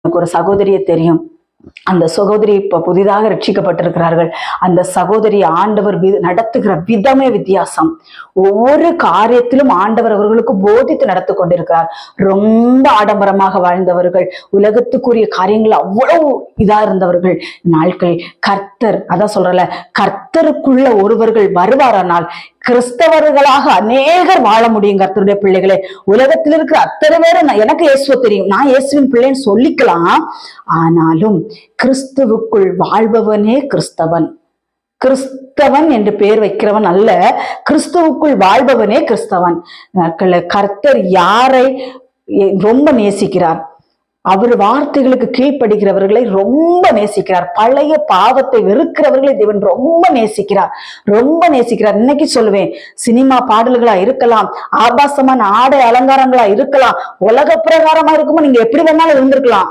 எனக்கு ஒரு சகோதரியை தெரியும். அந்த சகோதரி இப்ப புதிதாக ரட்சிக்கப்பட்டிருக்கிறார்கள். அந்த சகோதரி ஆண்டவர் நடத்துகிற விதமே வித்தியாசம். ஒவ்வொரு காரியத்திலும் ஆண்டவர் அவர்களுக்கு போதித்து நடத்தி கொண்டிருக்கிறார். ரொம்ப ஆடம்பரமாக வாழ்ந்தவர்கள், உலகத்துக்குரிய காரியங்கள் அவ்வளவு இதா இருந்தவர்கள். நாட்கள் கர்த்தர், அதான் சொல்றல, கர்த்தருக்குள்ள ஒருவர்கள் வருவாரானால் கிறிஸ்தவர்களாக அநேகர் வாழ முடியும். கர்த்தருடைய பிள்ளைகளே, உலகத்தில் இருக்கிற அத்தனை பேரும் எனக்கு இயேசுவை தெரியும், நான் இயேசுவின் பிள்ளைன்னு சொல்லிக்கலாம். ஆனாலும் கிறிஸ்துவுக்குள் வாழ்பவனே கிறிஸ்தவன். கிறிஸ்தவன் என்று பெயர் வைக்கிறவன் அல்ல, கிறிஸ்துவுக்குள் வாழ்பவனே கிறிஸ்தவன். கர்த்தர் யாரை ரொம்ப நேசிக்கிறார்? அவர் வார்த்தைகளுக்கு கீழ்ப்படுகிறவர்களை ரொம்ப நேசிக்கிறார். பழைய பாவத்தை வெறுக்கிறவர்களை தேவன் ரொம்ப நேசிக்கிறார், ரொம்ப நேசிக்கிறார். இன்னைக்கு சொல்லுவேன், சினிமா பாடல்களா இருக்கலாம், ஆபாசமான ஆடை அலங்காரங்களா இருக்கலாம், உலக பிரகாரமா இருக்குமோ நீங்க எப்படி வேணாலும் இருந்திருக்கலாம்.